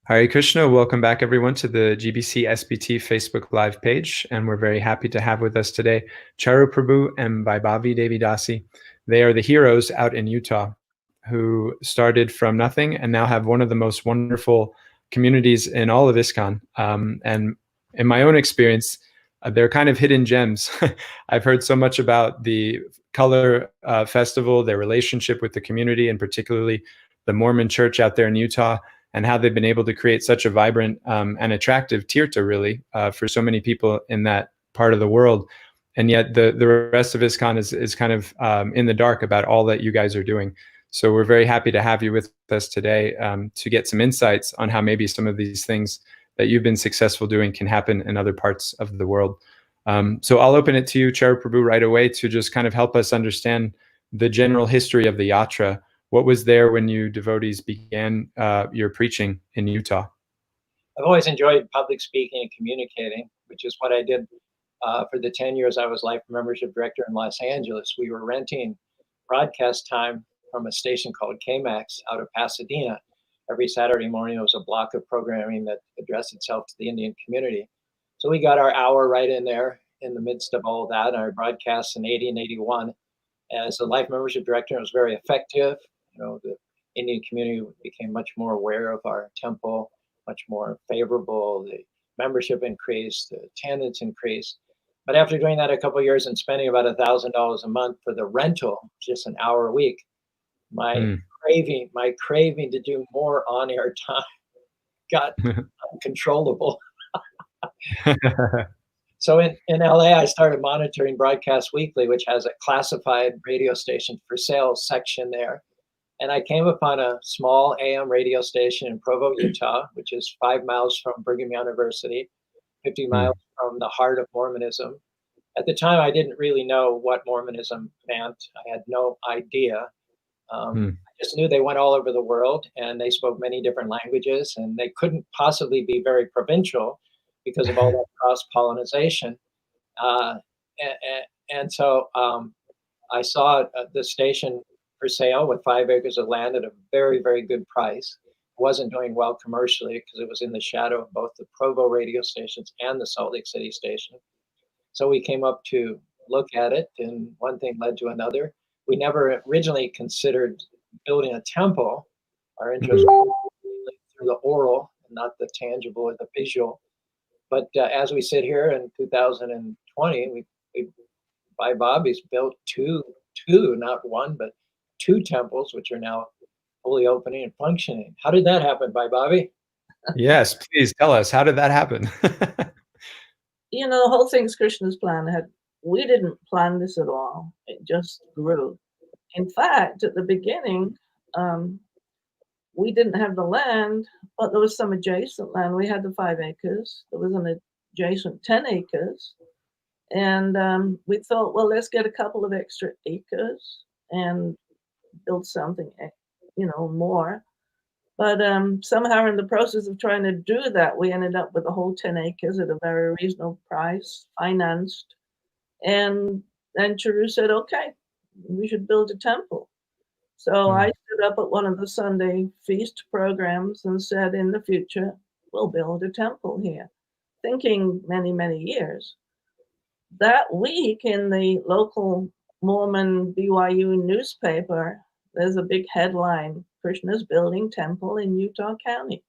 Hare Krishna, welcome back everyone to the GBC SBT Facebook Live page, and we're very happy to have with us today Caru Prabhu and Vaibhavi Dasi. They are the heroes out in Utah who started from nothing and now have one of the most wonderful communities in all of ISKCON. And in my own experience, they're kind of hidden gems. I've heard so much about the Color Festival, their relationship with the community, and particularly the Mormon church out there in Utah, and how they've been able to create such a vibrant and attractive tirta, really, for so many people in that part of the world. And yet the rest of ISKCON is kind of in the dark about all that you guys are doing. So we're very happy to have you with us today to get some insights on how maybe some of these things that you've been successful doing can happen in other parts of the world. So I'll open it to you, Caru Prabhu, right away to just kind of help us understand the general history of the yatra. What was there when you devotees began your preaching in Utah? I've always enjoyed public speaking and communicating, which is what I did for the 10 years I was Life Membership Director in Los Angeles. We were renting broadcast time from a station called KMAX out of Pasadena. Every Saturday morning, there was a block of programming that addressed itself to the Indian community. So we got our hour right in there in the midst of all that. Our broadcasts in 80 and 81 as a Life Membership Director, it was very effective. The Indian community became much more aware of our temple, much more favorable. The membership increased, the attendance increased. But after doing that a couple of years and spending about $1,000 a month for the rental, just an hour a week, my craving to do more on-air time got uncontrollable. So in LA, I started monitoring Broadcast Weekly, which has a classified radio station for sale section there. And I came upon a small AM radio station in Provo, Utah, which is 5 miles from Brigham Young University, 50 miles from the heart of Mormonism. At the time, I didn't really know what Mormonism meant. I had no idea. I just knew they went all over the world and they spoke many different languages, and they couldn't possibly be very provincial because of all that cross-pollination. And so I saw the station for sale with 5 acres of land at a very, very good price. It wasn't doing well commercially because it was in the shadow of both the Provo radio stations and the Salt Lake City station. So we came up to look at it, and one thing led to another. We never originally considered building a temple. Our interest was through the oral and not the tangible or the visual. But as we sit here in 2020, we Vaibhavi's built two, not one, but 2 temples, which are now fully opening and functioning. How did that happen, Vaibhavi? Yes, please tell us. How did that happen? The whole thing's Krishna's plan. We didn't plan this at all. It just grew. In fact, at the beginning, we didn't have the land, but there was some adjacent land. We had the 5 acres. There was an adjacent 10 acres. And we thought, well, let's get a couple of extra acres and build something, more. But somehow in the process of trying to do that, we ended up with the whole 10 acres at a very reasonable price, financed. And then Caru said, okay, we should build a temple. So I stood up at one of the Sunday feast programs and said, in the future, we'll build a temple here, thinking many, many years. That week in the local Mormon BYU newspaper, there's a big headline, Krishna's building temple in Utah County.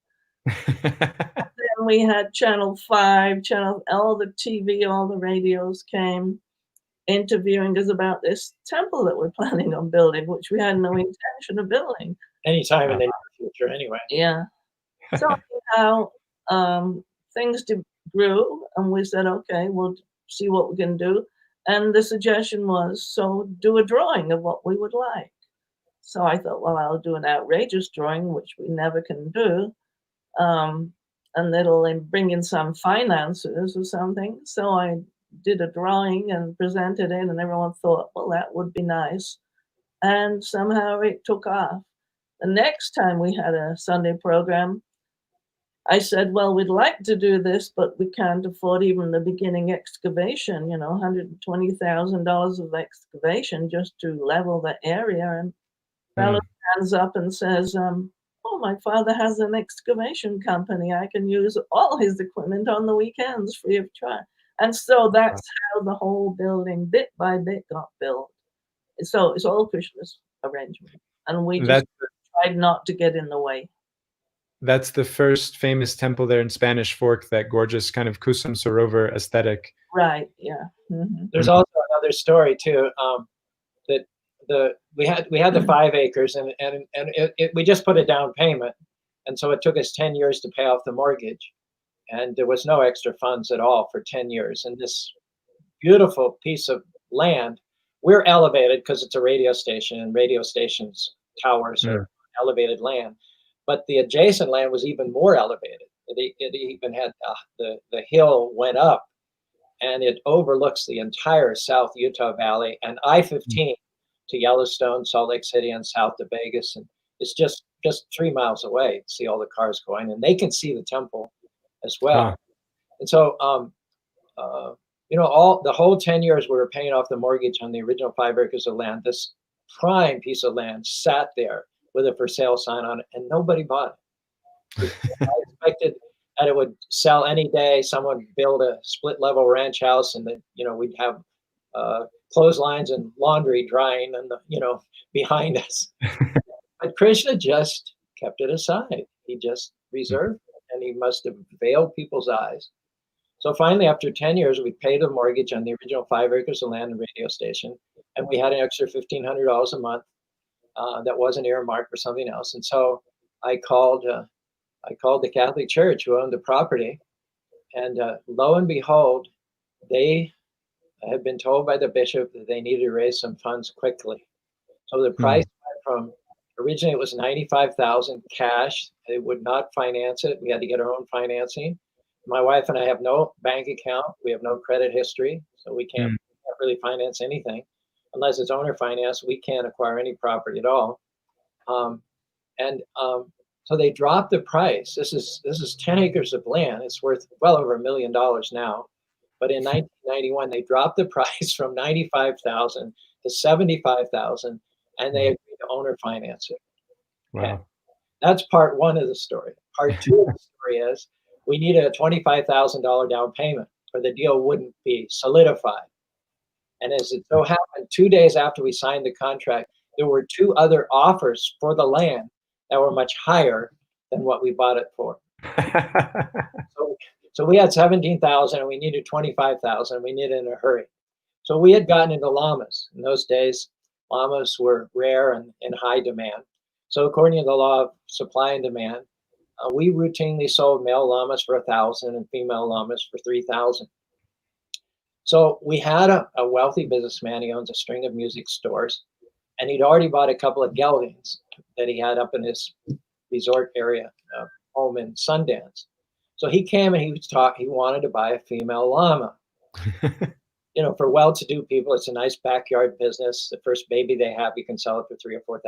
Then we had Channel 5, all the TV, all the radios came interviewing us about this temple that we're planning on building, which we had no intention of building. Anytime in the near future, anyway. Yeah. So anyhow, things grew, and we said, okay, we'll see what we can do. And the suggestion was, so do a drawing of what we would like. So I thought, well, I'll do an outrageous drawing, which we never can do. And it'll bring in some finances or something. So I did a drawing and presented it, and everyone thought, well, that would be nice. And somehow it took off. The next time we had a Sunday program, I said, well, we'd like to do this, but we can't afford even the beginning excavation, $120,000 of excavation just to level the area. And fellow stands up and says, oh, my father has an excavation company. I can use all his equipment on the weekends free of charge. And so that's how the whole building, bit by bit, got built. So it's all Krishna's arrangement. And we just tried not to get in the way. That's the first famous temple there in Spanish Fork, that gorgeous kind of Kusum Sarovar aesthetic. Right, yeah. Mm-hmm. There's also another story too, that we had the 5 acres, and we just put a down payment, and so it took us 10 years to pay off the mortgage, and there was no extra funds at all for 10 years. And this beautiful piece of land, we're elevated because it's a radio station, and radio stations towers are elevated land, but the adjacent land was even more elevated. It even had the hill went up, and it overlooks the entire South Utah Valley and I-15 to Yellowstone, Salt Lake City, and south to Vegas. And it's just 3 miles away to see all the cars going, and they can see the temple as well. And so, the whole 10 years we were paying off the mortgage on the original 5 acres of land, this prime piece of land sat there with a for sale sign on it, and nobody bought it. I expected that it would sell any day. Someone would build a split level ranch house, and we'd have clotheslines and laundry drying and behind us. But Krishna just kept it aside. He just reserved it, and he must have veiled people's eyes. So finally, after 10 years, we paid the mortgage on the original 5 acres of land and radio station, and we had an extra $1,500 a month that wasn't earmarked for something else. And so I called the Catholic Church, who owned the property, and lo and behold, they had been told by the bishop that they needed to raise some funds quickly. So the price went from, originally it was $95,000 cash. They would not finance it. We had to get our own financing. My wife and I have no bank account. We have no credit history, so we can't really finance anything unless it's owner finance. We can't acquire any property at all. So they dropped the price. This is 10 acres of land. It's worth well over $1 million now. But in 1991, they dropped the price from $95,000 to $75,000, and they agreed to owner finance it. Wow. Okay. That's part one of the story. Part two of the story is we needed a $25,000 down payment, or the deal wouldn't be solidified. And as it so happened, 2 days after we signed the contract, there were 2 other offers for the land that were much higher than what we bought it for. So we had 17,000 and we needed 25,000. We needed it in a hurry. So we had gotten into llamas. In those days, llamas were rare and in high demand. So according to the law of supply and demand, we routinely sold male llamas for 1,000 and female llamas for 3,000. So we had a wealthy businessman. He owns a string of music stores, and he'd already bought a couple of geldings that he had up in his resort area home in Sundance. So he came and he wanted to buy a female llama. For well-to-do people, it's a nice backyard business. The first baby they have, you can sell it for $3,000 or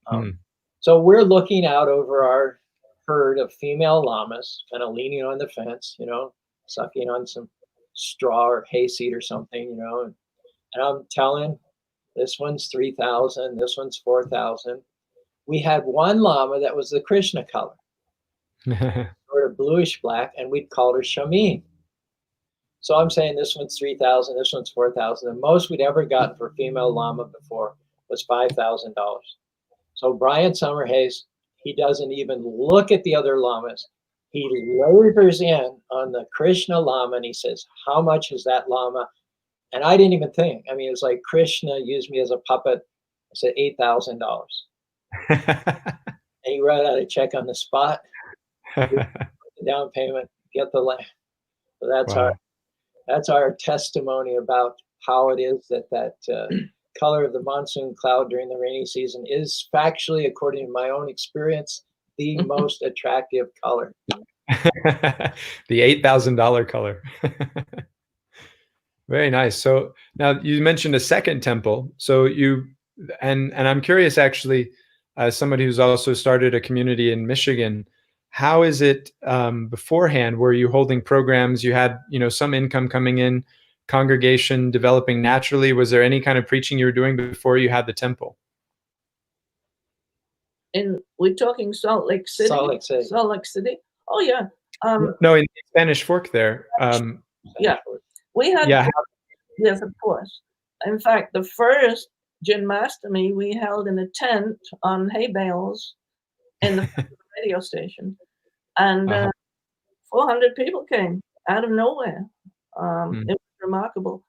$4,000. So we're looking out over our herd of female llamas, kind of leaning on the fence, sucking on some straw or hayseed or something, and I'm telling, this one's 3,000, this one's 4,000. We had one llama that was the Krishna color, sort of bluish black, and we'd called her Shamin. So I'm saying this one's 3,000, this one's 4,000. The most we'd ever gotten for female llama before was $5,000. So Brian Summerhays, he doesn't even look at the other llamas. He lasers in on the Krishna llama and he says, how much is that llama? And I didn't even think. I mean, it was like Krishna used me as a puppet. I said $8,000. And he wrote out a check on the spot, the down payment, get the land. So that's our testimony about how it is that color of the monsoon cloud during the rainy season is factually, according to my own experience, the most attractive color. The $8,000 color. Very nice. So now you mentioned a second temple. So and I'm curious, actually, as somebody who's also started a community in Michigan, how is it beforehand? Were you holding programs? You had, some income coming in, congregation developing naturally. Was there any kind of preaching you were doing before you had the temple? we're talking Salt Lake City. Salt Lake City. Salt Lake City. Oh yeah. No, in Spanish Fork there. Yeah, we had. Yeah. Yes, of course. In fact, the first Janmashtami we held in a tent on hay bales in the radio station, and 400 people came out of nowhere. It was remarkable.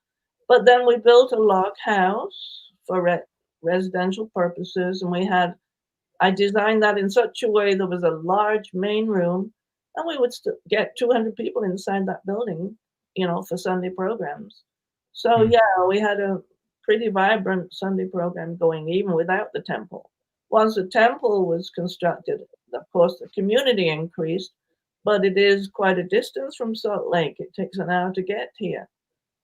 But then we built a log house for residential purposes, and I designed that in such a way there was a large main room, and we would get 200 people inside that building, for Sunday programs. So yeah, we had a pretty vibrant Sunday program going even without the temple. Once the temple was constructed, of course, the community increased, but it is quite a distance from Salt Lake. It takes an hour to get here.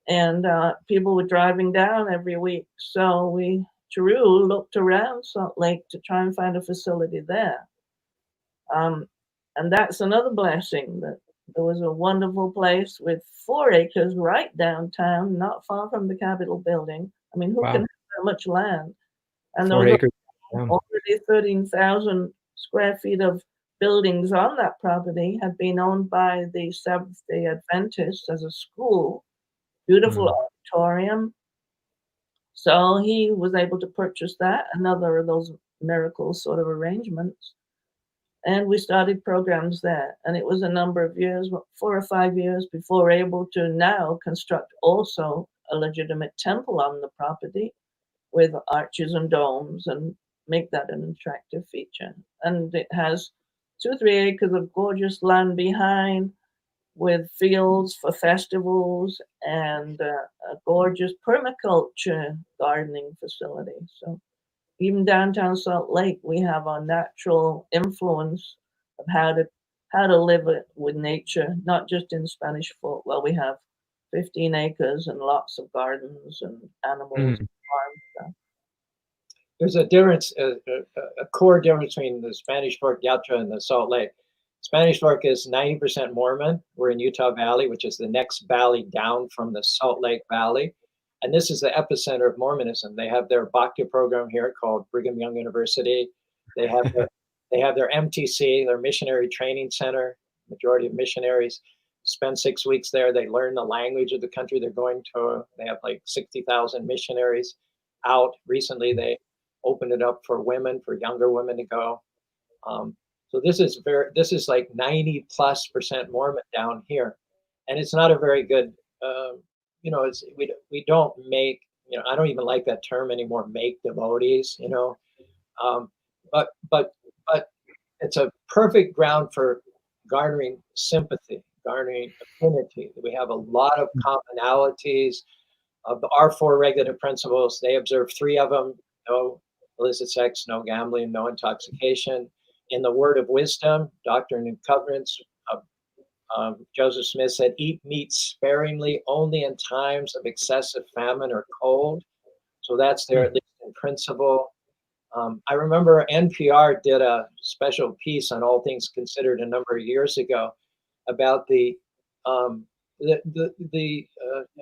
And people were driving down every week. So Caru looked around Salt Lake to try and find a facility there. And that's another blessing, that there was a wonderful place with 4 acres right downtown, not far from the Capitol building. I mean, who can have that much land? And 4 acres. Already 13,000 square feet of buildings on that property had been owned by the Seventh-day Adventists as a school. Beautiful auditorium. So he was able to purchase that, another of those miracle sort of arrangements. And we started programs there. And it was a number of years, 4 or 5 years, before we're able to now construct also a legitimate temple on the property with arches and domes and make that an attractive feature. And it has 2 or 3 acres of gorgeous land behind, with fields for festivals and a gorgeous permaculture gardening facility. So even downtown Salt Lake, we have a natural influence of how to live with nature, not just in Spanish Fork. Well, we have 15 acres and lots of gardens and animals and farms. So. There's a difference, a core difference between the Spanish Fork Yatra and the Salt Lake. Spanish Fork is 90% Mormon. We're in Utah Valley, which is the next valley down from the Salt Lake Valley. And this is the epicenter of Mormonism. They have their Bhakti program here called Brigham Young University. They have their MTC, their Missionary Training Center. Majority of missionaries spend 6 weeks there. They learn the language of the country they're going to. They have like 60,000 missionaries out. Recently, they opened it up for women, for younger women to go. So this is like 90+% Mormon down here, and it's not a very good, we don't make, I don't even like that term anymore, make devotees, but it's a perfect ground for garnering sympathy, garnering affinity. We have a lot of commonalities of our 4 regulative principles. They observe 3 of them: no illicit sex, no gambling, no intoxication. In the word of wisdom, Doctrine and Covenants, Joseph Smith said, eat meat sparingly only in times of excessive famine or cold. So that's their at least in principle. I remember NPR did a special piece on All Things Considered a number of years ago about the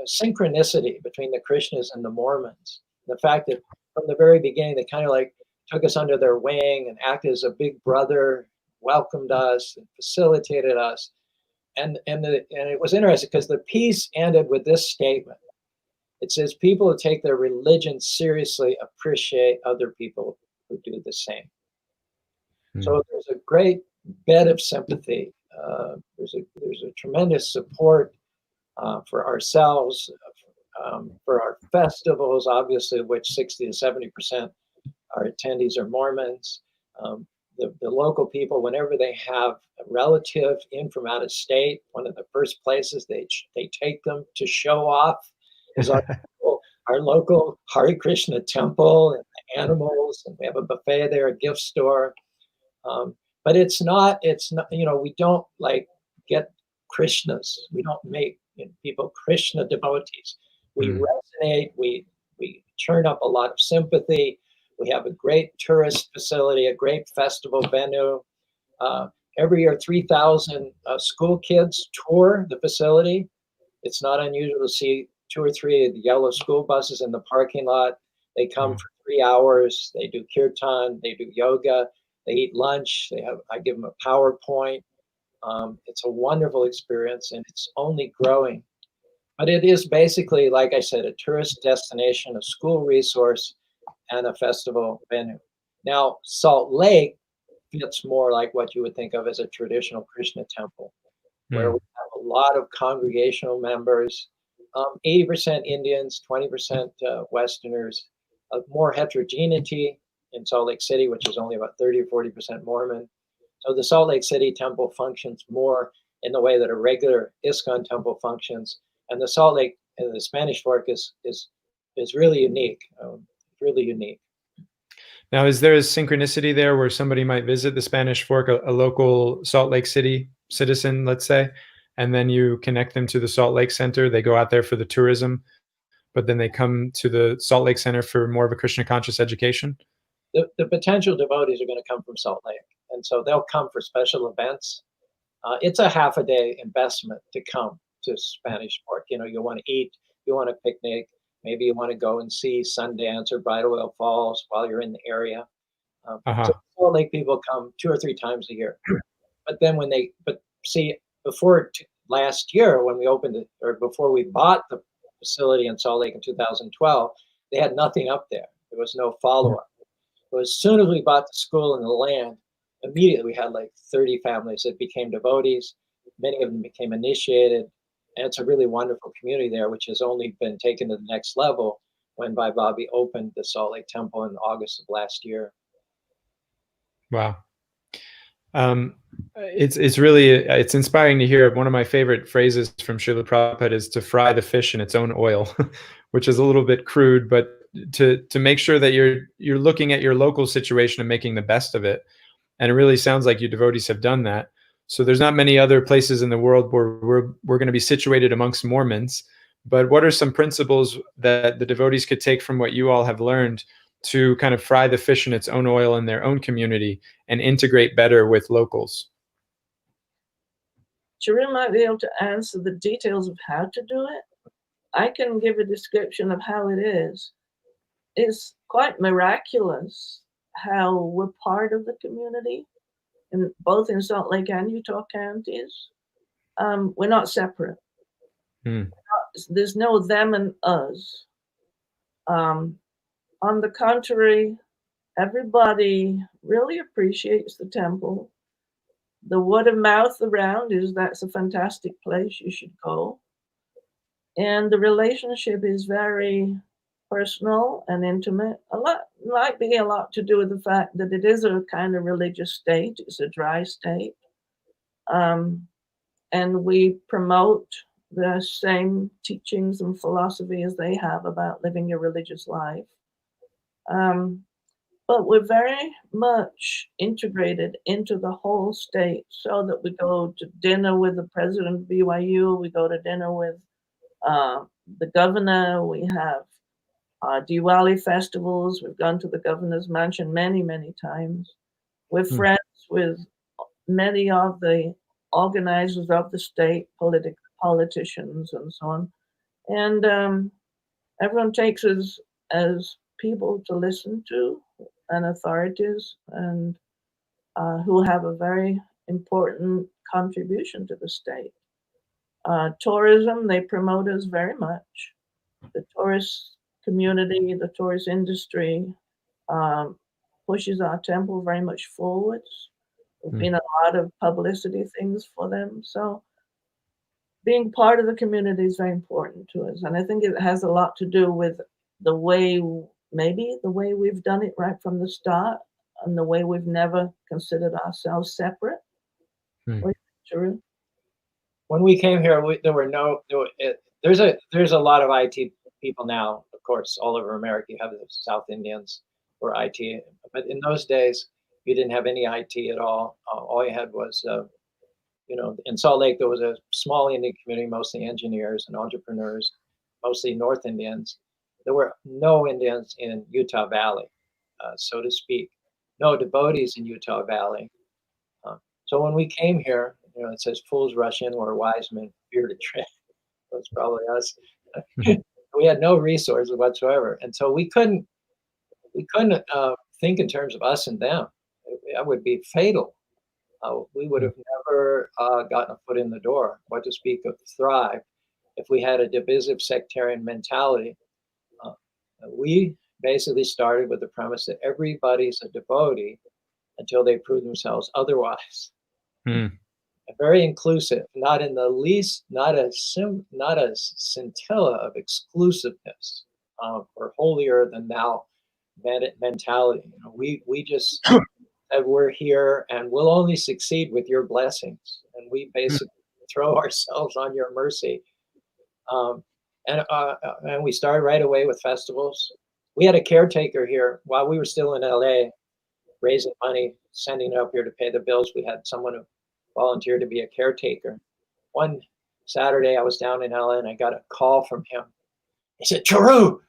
synchronicity between the Krishnas and the Mormons. The fact that from the very beginning, they kind of like took us under their wing and acted as a big brother, welcomed us and facilitated us. And it was interesting because the piece ended with this statement. It says, people who take their religion seriously appreciate other people who do the same. So there's a great bed of sympathy. There's a tremendous support for ourselves, for our festivals, obviously, which 60 to 70% our attendees are Mormons. The local people, whenever they have a relative in from out of state, one of the first places they take them to show off is our local Hare Krishna Temple and the animals, and we have a buffet there, a gift store. But it's not, we don't like get Krishnas. We don't make people Krishna devotees. We resonate, we churn up a lot of sympathy. We have a great tourist facility, a great festival venue. Every year, 3,000 school kids tour the facility. It's not unusual to see 2 or 3 of the yellow school buses in the parking lot. They come for 3 hours. They do kirtan, they do yoga, They eat lunch. I give them a PowerPoint. It's a wonderful experience, and it's only growing. But it is basically, like I said, a tourist destination, a school resource, and a festival venue. Now, Salt Lake fits more like what you would think of as a traditional Krishna temple, where we have a lot of congregational members, 80% Indians, 20% Westerners, more heterogeneity in Salt Lake City, which is only about 30 or 40% Mormon. So the Salt Lake City temple functions more in the way that a regular ISKCON temple functions. And the Salt Lake, the Spanish Fork is really unique, really unique. Now, is there a synchronicity there where somebody might visit the Spanish Fork, a local Salt Lake City citizen, let's say, and then you connect them to the Salt Lake Center? They go out there for the tourism, but then they come to the Salt Lake Center for more of a Krishna conscious education? The potential devotees are going to come from Salt Lake. And so they'll come for special events. It's a half a day investment to come to Spanish Fork. You want to eat, you want to picnic, maybe you want to go and see Sundance or Bridal Veil Falls while you're in the area. So Salt Lake people come 2 or 3 times a year. But then before last year when we opened it, or before we bought the facility in Salt Lake in 2012, they had nothing up there. There was no follow-up. So as soon as we bought the school and the land, immediately we had like 30 families that became devotees. Many of them became initiated. And it's a really wonderful community there, which has only been taken to the next level when Vaibhavi opened the Salt Lake Temple in August of last year. Wow. It's inspiring to hear. One of my favorite phrases from Srila Prabhupada is to fry the fish in its own oil, which is a little bit crude, but to make sure that you're looking at your local situation and making the best of it. And it really sounds like you devotees have done that. So there's not many other places in the world where we're going to be situated amongst Mormons. But what are some principles that the devotees could take from what you all have learned to kind of fry the fish in its own oil in their own community and integrate better with locals? Charu might be able to answer the details of how to do it. I can give a description of how it is. It's quite miraculous how we're part of the community, both in Salt Lake and Utah counties. We're not separate. There's no them and us. On the contrary, everybody really appreciates the temple. The word of mouth around is that's a fantastic place, you should go. And the relationship is very personal and intimate. Might be a lot to do with the fact that it is a kind of religious state. It's a dry state. And we promote the same teachings and philosophy as they have about living your religious life. But we're very much integrated into the whole state, so that we go to dinner with the president of BYU, we go to dinner with the governor, we have Diwali festivals, we've gone to the governor's mansion many, many times. We're friends with many of the organizers of the state, politicians and so on. And everyone takes us as people to listen to and authorities, and who have a very important contribution to the state. Tourism, they promote us very much. The tourist community, the tourist industry pushes our temple very much forwards. There's been a lot of publicity things for them. So being part of the community is very important to us. And I think it has a lot to do with the way we've done it right from the start, and the way we've never considered ourselves separate. True. When we came here, there's a lot of IT people now, of course, all over America. You have the South Indians or IT, but in those days, you didn't have any IT at all. All you had was, in Salt Lake, there was a small Indian community, mostly engineers and entrepreneurs, mostly North Indians. There were no Indians in Utah Valley, so to speak. No devotees in Utah Valley. So when we came here, it says fools rush in where wise men fear to tread. That's probably us. We had no resources whatsoever, and so we couldn't think in terms of us and them. that would be fatal. We would have never gotten a foot in the door, what to speak of thrive, if we had a divisive sectarian mentality. We basically started with the premise that everybody's a devotee until they prove themselves otherwise. Very inclusive, not in the least, not a scintilla of exclusiveness or holier than thou mentality. You know, we just said we're here and we'll only succeed with your blessings, and we basically throw ourselves on your mercy. And we started right away with festivals. We had a caretaker here while we were still in LA, raising money, sending it up here to pay the bills. We had someone who volunteered to be a caretaker. One Saturday I was down in LA and I got a call from him. He said, Caru,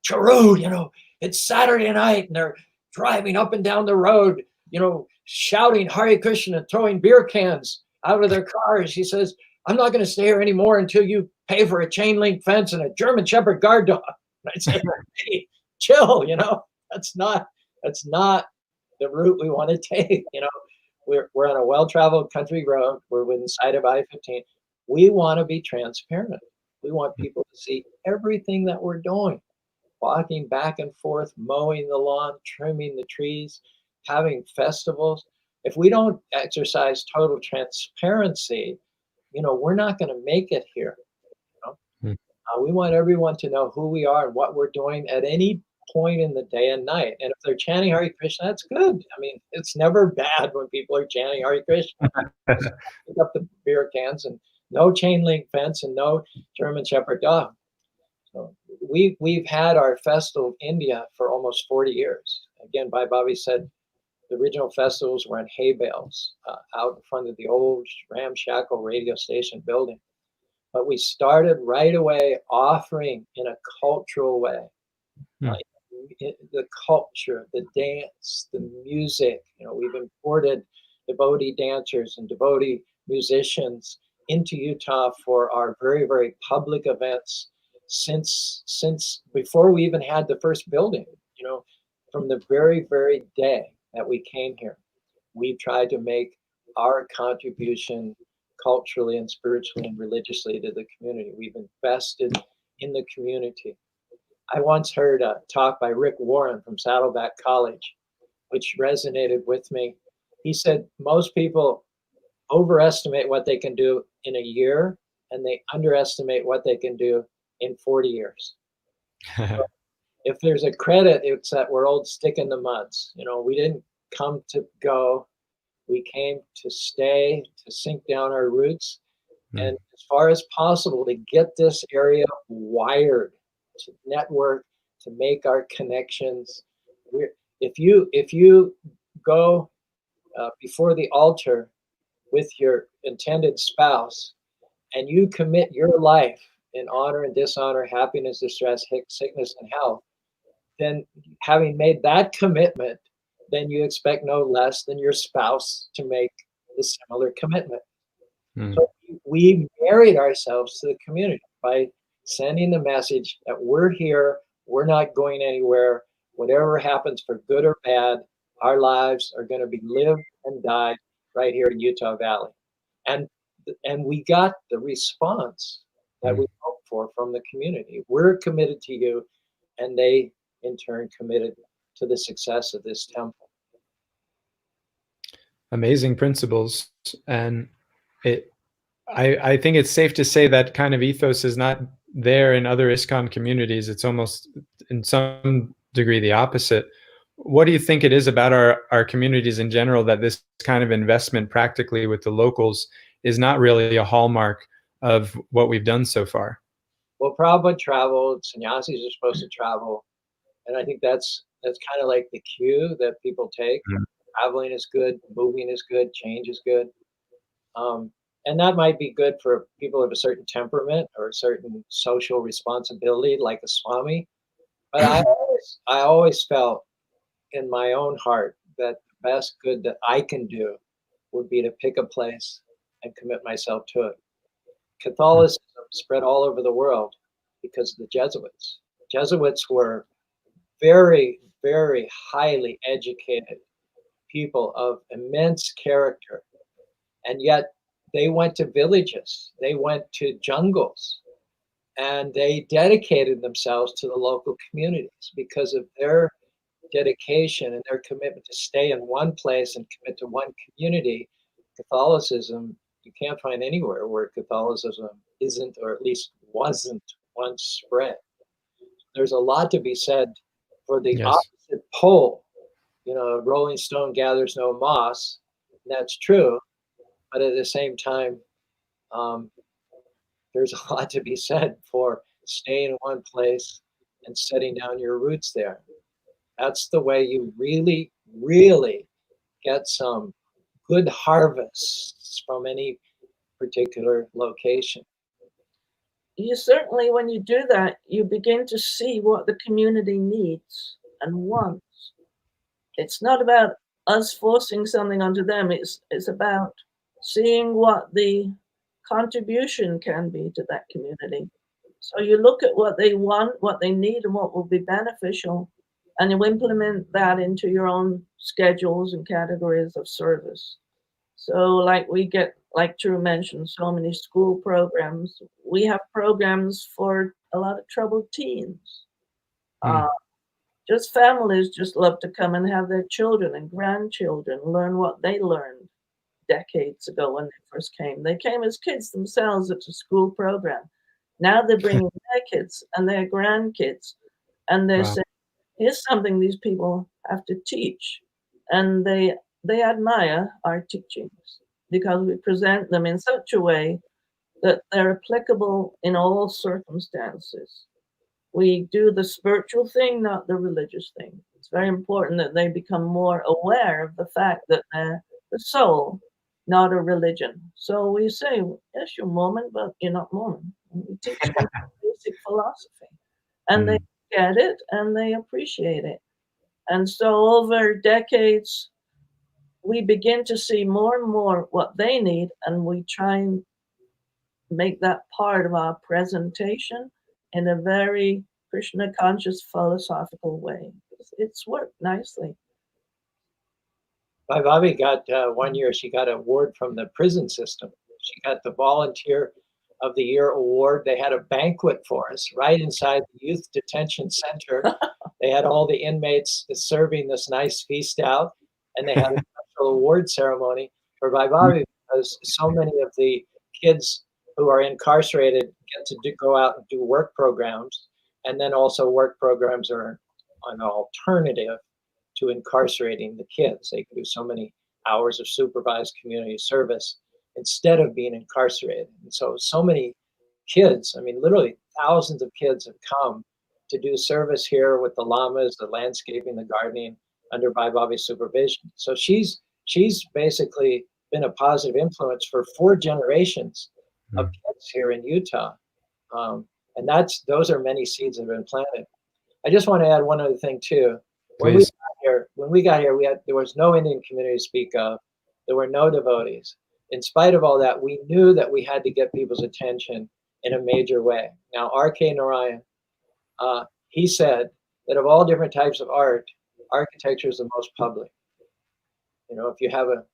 you know, it's Saturday night and they're driving up and down the road, you know, shouting Hare Krishna and throwing beer cans out of their cars. He says, I'm not going to stay here anymore until you pay for a chain link fence and a German Shepherd guard dog. And I said, hey, chill, you know, that's not the route we want to take. You know, we're on a well-traveled country road. We're within sight of I-15. We want to be transparent. We want people to see everything that we're doing, walking back and forth, mowing the lawn, trimming the trees, having festivals. If we don't exercise total transparency, you know, we're not going to make it here. You know? We want everyone to know who we are and what we're doing at any point in the day and night. And if they're chanting Hare Krishna, that's good. I mean, it's never bad when people are chanting Hare Krishna. Pick up the beer cans and no chain link fence and no German Shepherd dog. So we've had our festival of India for almost 40 years. Again, Vaibhavi said the original festivals were in hay bales out in front of the old ramshackle radio station building. But we started right away offering in a cultural way. The culture, the dance, the music. You know, we've imported devotee dancers and devotee musicians into Utah for our very, very public events since before we even had the first building. You know, from the very, very day that we came here, we've tried to make our contribution culturally and spiritually and religiously to the community. We've invested in the community. I once heard a talk by Rick Warren from Saddleback College, which resonated with me. He said most people overestimate what they can do in a year and they underestimate what they can do in 40 years. So if there's a credit, it's that we're old stick in the muds. You know, we didn't come to go. We came to stay, to sink down our roots, and as far as possible to get this area wired, to network, to make our connections. If you go before the altar with your intended spouse and you commit your life in honor and dishonor, happiness, distress, sickness, and health, then having made that commitment, then you expect no less than your spouse to make the similar commitment. So we married ourselves to the community by sending the message that we're here, we're not going anywhere. Whatever happens for good or bad, our lives are going to be lived and died right here in Utah Valley. And we got the response that we hoped for from the community. We're committed to you, and they in turn committed to the success of this temple. Amazing principles. And I think it's safe to say that kind of ethos is not there in other ISKCON communities. It's almost in some degree the opposite. What do you think it is about our communities in general that this kind of investment practically with the locals is not really a hallmark of what we've done so far? Well, Prabhupada traveled, sannyasis are supposed to travel. And I think that's kind of like the cue that people take. Traveling is good, moving is good, change is good. And that might be good for people of a certain temperament or a certain social responsibility, like a Swami. But I always felt in my own heart that the best good that I can do would be to pick a place and commit myself to it. Catholicism spread all over the world because of the Jesuits. Jesuits were very, very highly educated people of immense character. And yet they went to villages, they went to jungles, and they dedicated themselves to the local communities because of their dedication and their commitment to stay in one place and commit to one community. Catholicism, you can't find anywhere where Catholicism isn't, or at least wasn't, once spread. There's a lot to be said for the Yes. opposite pole. You know, Rolling Stone gathers no moss. That's true, but at the same time, there's a lot to be said for staying in one place and setting down your roots there. That's the way you really, really get some good harvests from any particular location. You certainly, when you do that, you begin to see what the community needs and wants. It's not about us forcing something onto them. It's about seeing what the contribution can be to that community. So you look at what they want, what they need, and what will be beneficial, and you implement that into your own schedules and categories of service. So like we get, like Drew mentioned, so many school programs. We have programs for a lot of troubled teens. Mm. Just families just love to come and have their children and grandchildren learn what they learned decades ago when they first came. They came as kids themselves. It's a school program. Now they're bringing their kids and their grandkids, and they're Wow. saying, here's something these people have to teach. And they admire our teachings because we present them in such a way that they're applicable in all circumstances. We do the spiritual thing, not the religious thing. It's very important that they become more aware of the fact that they're the soul, not a religion. So we say, yes, you're Mormon, but you're not Mormon. And we teach them basic philosophy. And they get it and they appreciate it. And so over decades, we begin to see more and more what they need, and we try and make that part of our presentation in a very Krishna conscious philosophical way. It's worked nicely. Vaibhavi got 1 year, she got an award from the prison system. She got the Volunteer of the Year award. They had a banquet for us right inside the youth detention center. They had all the inmates serving this nice feast out, and they had a special award ceremony for Vaibhavi because so many of the kids who are incarcerated get to go out and do work programs, and then also work programs are an alternative to incarcerating the kids. They can do so many hours of supervised community service instead of being incarcerated. And so many kids, I mean, literally thousands of kids have come to do service here with the llamas, the landscaping, the gardening under Vaibhavi's supervision. So she's basically been a positive influence for 4 generations of kids here in Utah. And those are many seeds that have been planted. I just want to add one other thing too. When Please. we got here, there was no Indian community to speak of. There were no devotees. In spite of all that, we knew that we had to get people's attention in a major way. Now, R.K. Narayan, he said that of all different types of art, architecture is the most public. You know, if you have an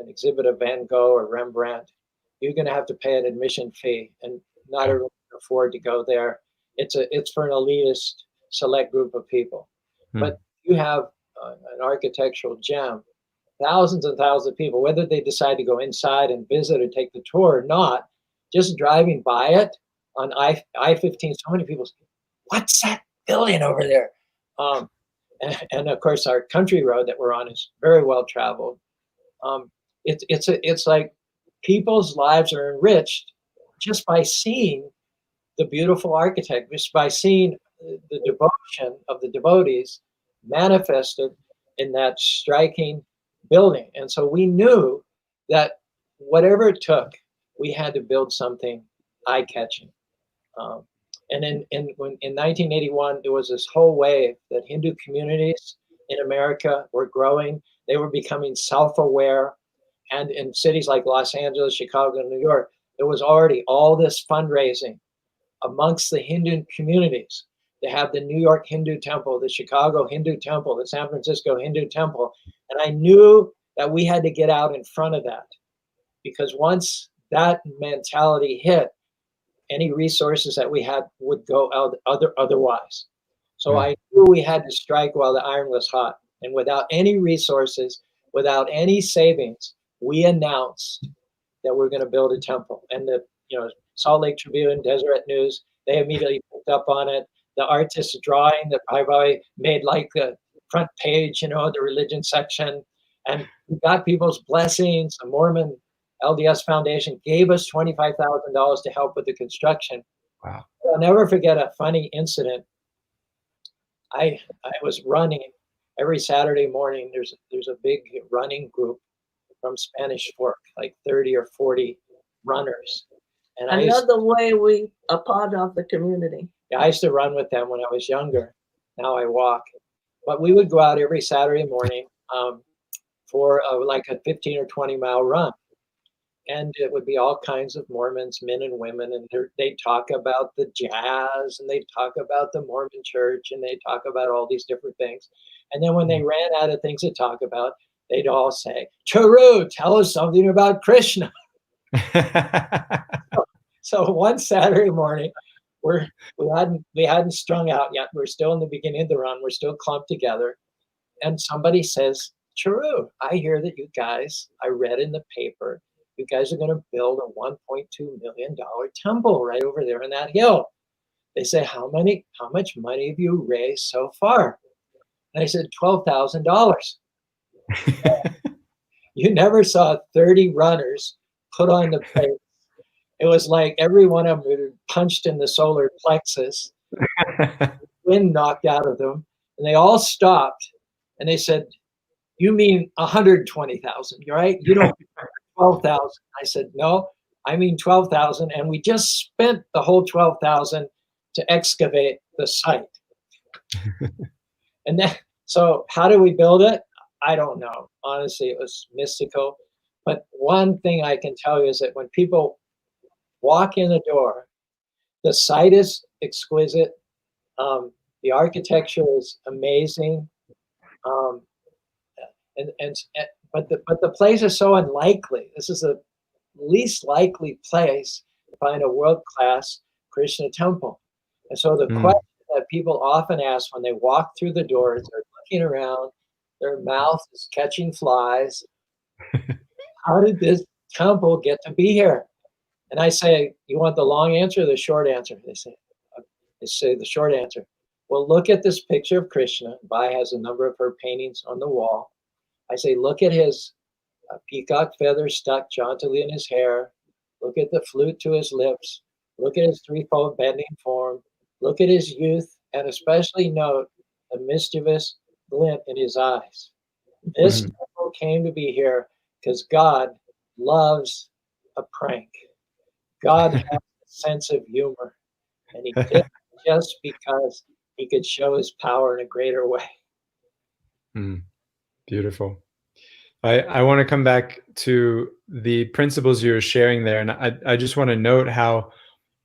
exhibit of Van Gogh or Rembrandt, you're going to have to pay an admission fee, and not everyone can afford to go there. It's for an elitist, select group of people. But you have an architectural gem, thousands and thousands of people, whether they decide to go inside and visit or take the tour or not, just driving by it on I-15, so many people say, what's that building over there? And of course, our country road that we're on is very well traveled. It's like people's lives are enriched just by seeing the beautiful architect, just by seeing the devotion of the devotees manifested in that striking building. And so we knew that whatever it took, we had to build something eye-catching. And in 1981, there was this whole wave that Hindu communities in America were growing. They were becoming self-aware. And in cities like Los Angeles, Chicago, and New York, there was already all this fundraising amongst the Hindu communities They have the New York Hindu Temple, the Chicago Hindu Temple, the San Francisco Hindu Temple. And I knew that we had to get out in front of that, because once that mentality hit, any resources that we had would go out otherwise. So I knew we had to strike while the iron was hot. And without any resources, without any savings, we announced that we're going to build a temple. And the Salt Lake Tribune, Deseret News, they immediately picked up on it. The artist's drawing that Vaibhavi made, like the front page, the religion section, and we got people's blessings. The Mormon LDS Foundation gave us $25,000 to help with the construction. Wow. I'll never forget a funny incident. I was running every Saturday morning. There's a big running group from Spanish Fork, like 30 or 40 runners. And another way we are part of the community. Yeah, I used to run with them when I was younger. Now I walk. But we would go out every Saturday morning for like a 15 or 20 mile run. And it would be all kinds of Mormons, men and women, and they'd talk about the jazz, and they'd talk about the Mormon church, and they'd talk about all these different things. And then when they ran out of things to talk about, they'd all say, "Caru, tell us something about Krishna." So one Saturday morning, we hadn't strung out yet. We're still in the beginning of the run. We're still clumped together. And somebody says, "Caru, I hear that you guys, I read in the paper, you guys are going to build a $1.2 million temple right over there in that hill." They say, how much money have you raised so far? And I said, $12,000. You never saw 30 runners put on the place. It was like every one of them punched in the solar plexus, wind knocked out of them, and they all stopped. And they said, "You mean 120,000, right? You don't 12,000. I said, "No, I mean 12,000, and we just spent the whole 12,000 to excavate the site." And then, so how do we build it? I don't know. Honestly, it was mystical. But one thing I can tell you is that when people walk in the door, the site is exquisite. The architecture is amazing. But the place is so unlikely. This is the least likely place to find a world-class Krishna temple. And so the question that people often ask when they walk through the doors, they're looking around, their mouth is catching flies. How did this temple get to be here? And I say, you want the long answer or the short answer? They say the short answer. Well, look at this picture of Krishna. Bai has a number of her paintings on the wall. I say, look at his peacock feathers stuck jauntily in his hair. Look at the flute to his lips. Look at his threefold bending form. Look at his youth, and especially note the mischievous glint in his eyes. This temple came to be here because God loves a prank. God has a sense of humor, and he did it just because he could show his power in a greater way. Beautiful. I want to come back to the principles you were sharing there, and I just want to note how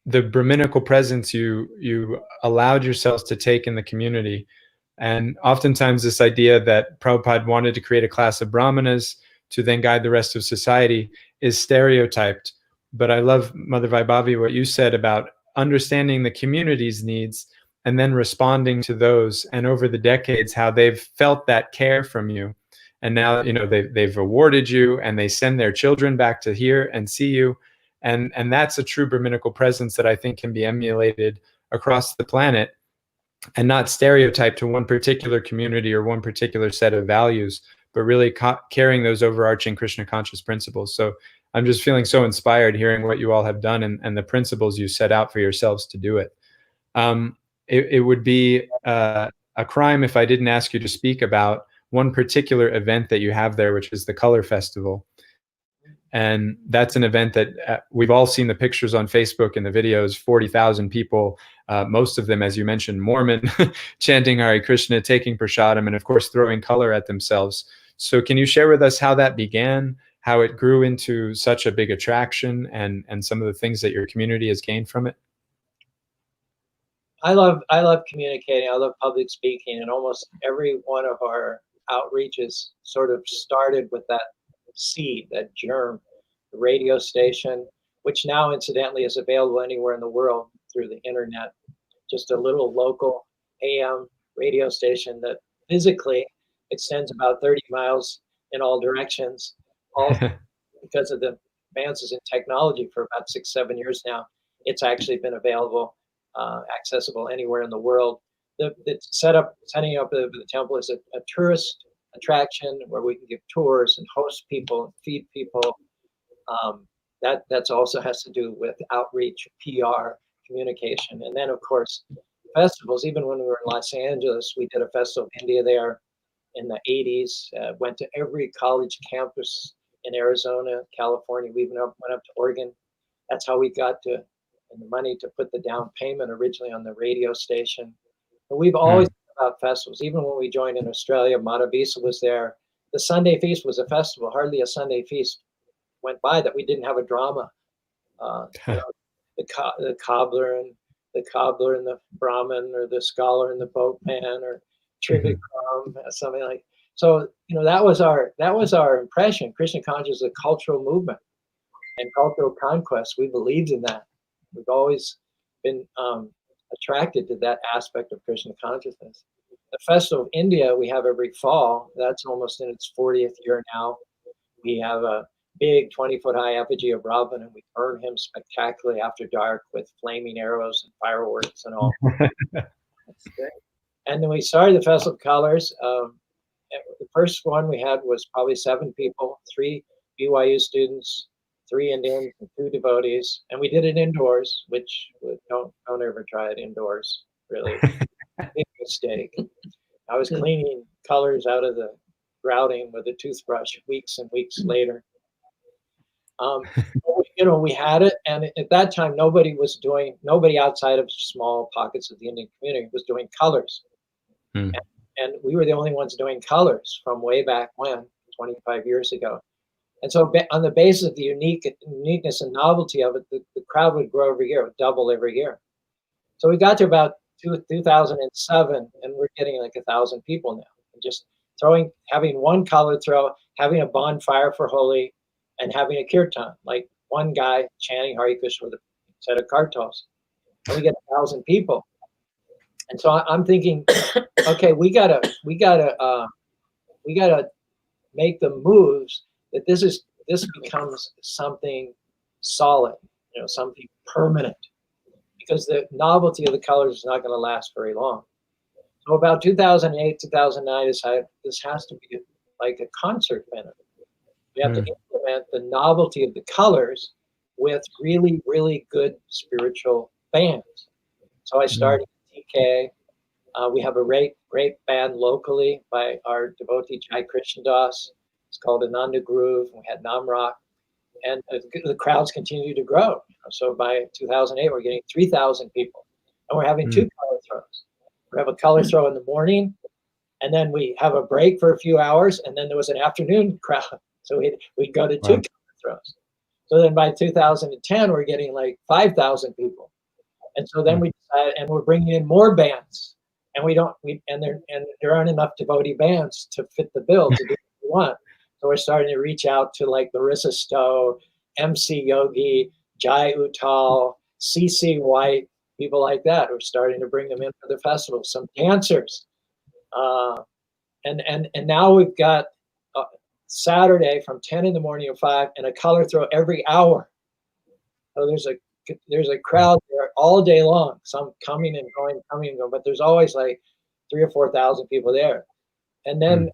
the Brahminical presence you allowed yourselves to take in the community. And oftentimes this idea that Prabhupada wanted to create a class of Brahmanas to then guide the rest of society is stereotyped. But I love, Mother Vaibhavi, what you said about understanding the community's needs and then responding to those. And over the decades, how they've felt that care from you. And now, they've awarded you, and they send their children back to hear and see you. And that's a true Brahminical presence that I think can be emulated across the planet and not stereotyped to one particular community or one particular set of values, but really carrying those overarching Krishna conscious principles. So I'm just feeling so inspired hearing what you all have done and the principles you set out for yourselves to do it. It would be a crime if I didn't ask you to speak about one particular event that you have there, which is the Color Festival. And that's an event that we've all seen the pictures on Facebook and the videos, 40,000 people, most of them, as you mentioned, Mormon, chanting Hare Krishna, taking prasadam, and of course, throwing color at themselves. So can you share with us how that began, how it grew into such a big attraction, and some of the things that your community has gained from it? I love communicating. I love public speaking, and almost every one of our outreaches sort of started with that seed, that germ, the radio station, which now incidentally is available anywhere in the world through the internet. Just a little local AM radio station that physically extends about 30 miles in all directions, all because of the advances in technology for about 6-7 years now. It's actually been available, accessible anywhere in the world. The setting up the temple is a tourist attraction where we can give tours and host people and feed people. That's also has to do with outreach, PR, communication, and then of course festivals. Even when we were in Los Angeles, we did a festival of India there in the 80s. Went to every college campus in Arizona, California. We even went up to Oregon. That's how we got to and the money to put the down payment originally on the radio station. But we've always thought about festivals. Even when we joined in Australia, Mata Visa was there. The Sunday feast was a festival. Hardly a Sunday feast went by that we didn't have a drama. You know, the cobbler and the Brahmin, or the scholar and the boatman, or Trivikram, something like. So that was our impression. Krishna consciousness is a cultural movement and cultural conquest. We believed in that. We've always been attracted to that aspect of Krishna consciousness. The Festival of India we have every fall. That's almost in its 40th year now. We have a big 20-foot high effigy of Ravan, and we burn him spectacularly after dark with flaming arrows and fireworks and all. That's great. And then we started the Festival of Colors. The first one we had was probably 7 people, 3 BYU students, 3 Indians, and 2 devotees. And we did it indoors, which don't ever try it indoors, really. Big mistake. I was cleaning colors out of the grouting with a toothbrush weeks and weeks later. We had it, and at that time nobody outside of small pockets of the Indian community was doing colors. And we were the only ones doing colors from way back when, 25 years ago. And so on the basis of the uniqueness and novelty of it, the crowd would grow every year, would double every year. So we got to about 2007, and we're getting like 1,000 people now. And just having one color throw, having a bonfire for Holi, and having a kirtan, like one guy chanting Hare Krishna with a set of kartals. And we get 1,000 people. And so I'm thinking, okay, we gotta make the moves that this becomes something solid, something permanent, because the novelty of the colors is not going to last very long. So about 2008, 2009, this has to be like a concert benefit. We have to implement the novelty of the colors with really, really good spiritual bands. So I started TK. We have a great band locally by our devotee Jai Krishna Das. It's called Ananda Groove. We had Namrak, and the crowds continue to grow. So by 2008, we're getting 3,000 people, and we're having 2 color throws. We have a color throw in the morning, and then we have a break for a few hours, and then there was an afternoon crowd. So we'd go to 2 color throws. So then by 2010, we're getting like 5,000 people, and so then we decided, and we're bringing in more bands. And there aren't enough devotee bands to fit the bill to do what we want. So we're starting to reach out to like Larissa Stowe, MC Yogi, Jai Uttal, CC White, people like that. We're starting to bring them in for the festival. Some dancers, and now we've got Saturday from 10 in the morning to 5, and a color throw every hour. So there's a crowd there all day long, some coming and going, but there's always like 3,000 or 4,000 people there. And then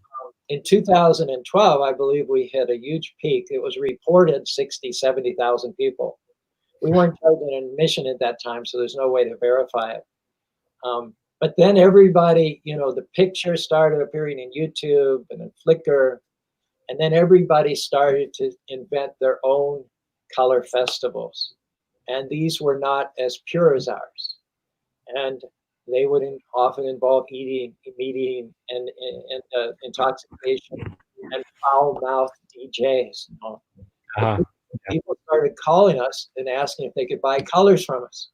in 2012, I believe we hit a huge peak. It was reported 60,000, 70,000 people. We weren't charging admission at that time, so there's no way to verify it. But then everybody, the pictures started appearing in YouTube and in Flickr, and then everybody started to invent their own color festivals. And these were not as pure as ours. And they would often involve eating and intoxication and foul-mouthed DJs. People started calling us and asking if they could buy colors from us.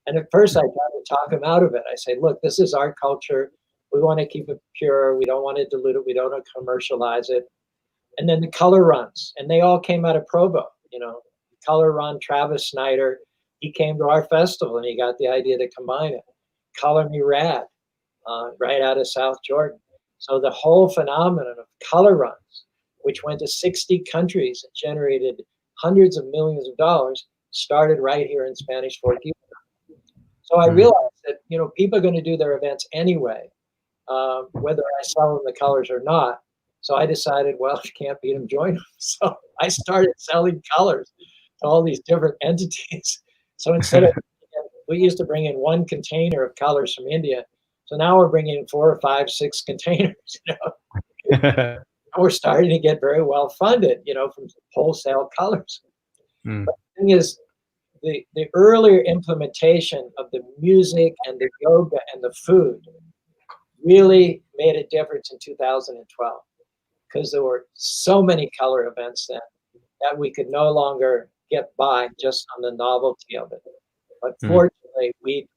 And at first I tried to talk him out of it. I say, look, this is our culture. We want to keep it pure. We don't want to dilute it. We don't want to commercialize it. And then the color runs, and they all came out of Provo. Color run, Travis Snyder, he came to our festival and he got the idea to combine it. Color Me Rad, right out of South Jordan. So the whole phenomenon of color runs, which went to 60 countries and generated hundreds of millions of dollars, started right here in Spanish Fork, Utah. So I realized that, people are going to do their events anyway, whether I sell them the colors or not. So I decided, well, if you can't beat them, join them. So I started selling colors to all these different entities. So instead of, we used to bring in one container of colors from India. So now we're bringing in 4 or 5, 6 containers, And we're starting to get very well funded, from wholesale colors. But the thing is, the earlier implementation of the music and the yoga and the food really made a difference in 2012, because there were so many color events then that we could no longer get by just on the novelty of it. But fortunately, we